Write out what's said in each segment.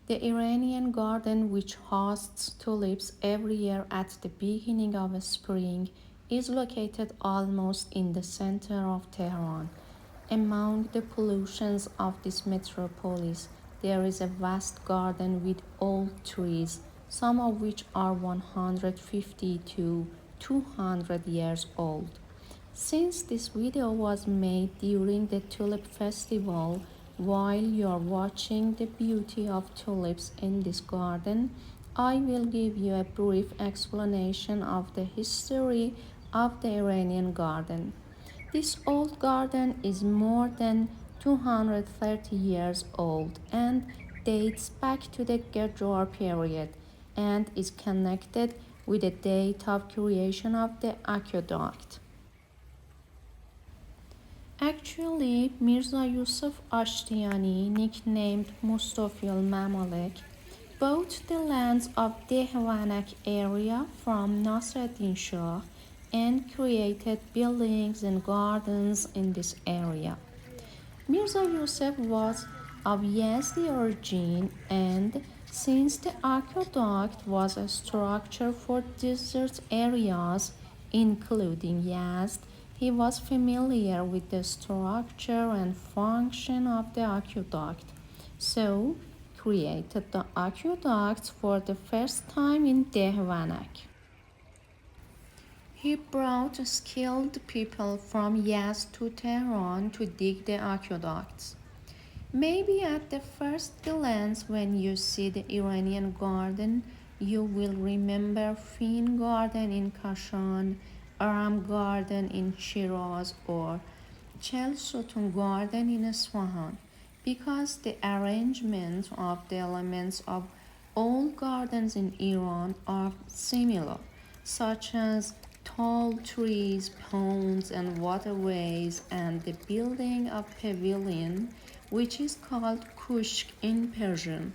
The Iranian Garden, which hosts tulips every year at the beginning of spring, is located almost in the center of Tehran. Among the pollutions of this metropolis, there is a vast garden with old trees, some of which are 150 to 200 years old. Since this video was made during the tulip festival, while you are watching the beauty of tulips in this garden, I will give you a brief explanation of the history of the Iranian garden. This old garden is more than 230 years old and dates back to the Gurdwara period and is connected with the date of creation of the aqueduct. Actually, Mirza Yusuf Ashtiani, nicknamed Mustafil Mamalek, bought the lands of Dehwanak area from Nasreddin Shah and created buildings and gardens in this area. Mirza Yusuf was of Yazdi origin, and since the aqueduct was a structure for desert areas, including Yazd, he was familiar with the structure and function of the aqueduct, so created the aqueduct for the first time in Dehwanak. He brought skilled people from Yazd to Tehran to dig the aqueducts. Maybe at the first glance, when you see the Iranian garden, you will remember Fin Garden in Kashan, Aram Garden in Shiraz, or Chel Sutun Garden in Isfahan, because the arrangement of the elements of all gardens in Iran are similar, such as tall trees, ponds, and waterways, and the building of pavilion, which is called kushk in Persian.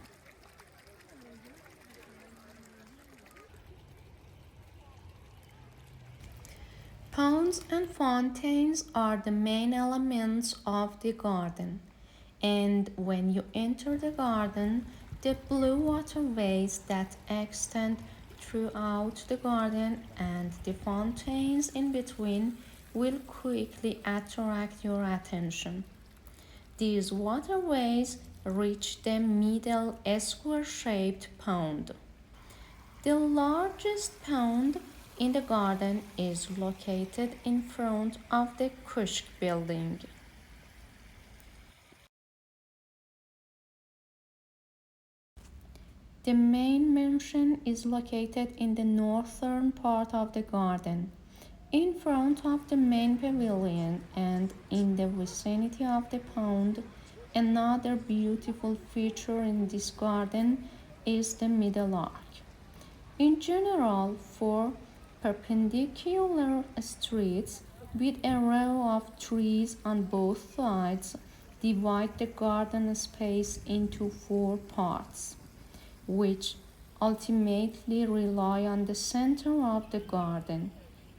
Ponds and fountains are the main elements of the garden, and when you enter the garden, the blue waterways that extend throughout the garden and the fountains in between will quickly attract your attention. These waterways reach the middle square-shaped pond. The largest pond in the garden is located in front of the Kushk building. The main mansion is located in the northern part of the garden, in front of the main pavilion and in the vicinity of the pond. Another beautiful feature in this garden is the middle arch. In general, four perpendicular streets with a row of trees on both sides divide the garden space into four parts, which ultimately rely on the center of the garden,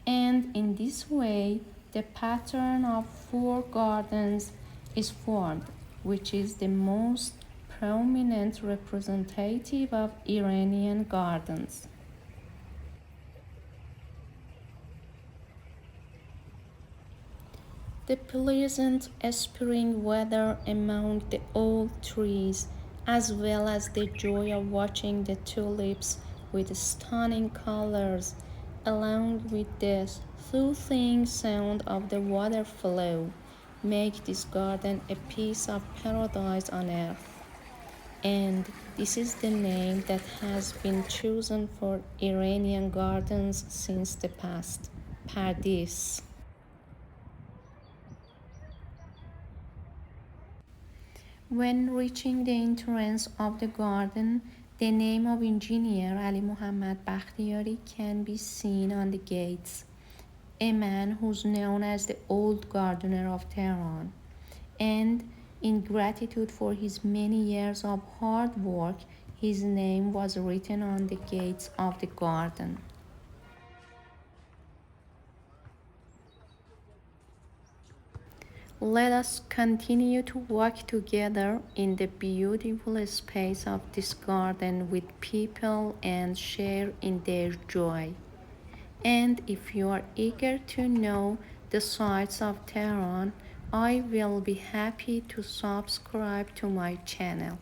and in this way the pattern of four gardens is formed, which is the most prominent representative of Iranian gardens. The pleasant spring weather among the old trees, as well as the joy of watching the tulips with stunning colors, along with the soothing sound of the water flow, make this garden a piece of paradise on earth. And this is the name that has been chosen for Iranian gardens since the past, Pardis. When reaching the entrance of the garden, the name of engineer Ali Muhammad Bakhtiyari can be seen on the gates, a man who's known as the Old Gardener of Tehran. And in gratitude for his many years of hard work, his name was written on the gates of the garden. Let us continue to walk together in the beautiful space of this garden with people and share in their joy. And if you are eager to know the sights of Tehran, I will be happy to subscribe to my channel.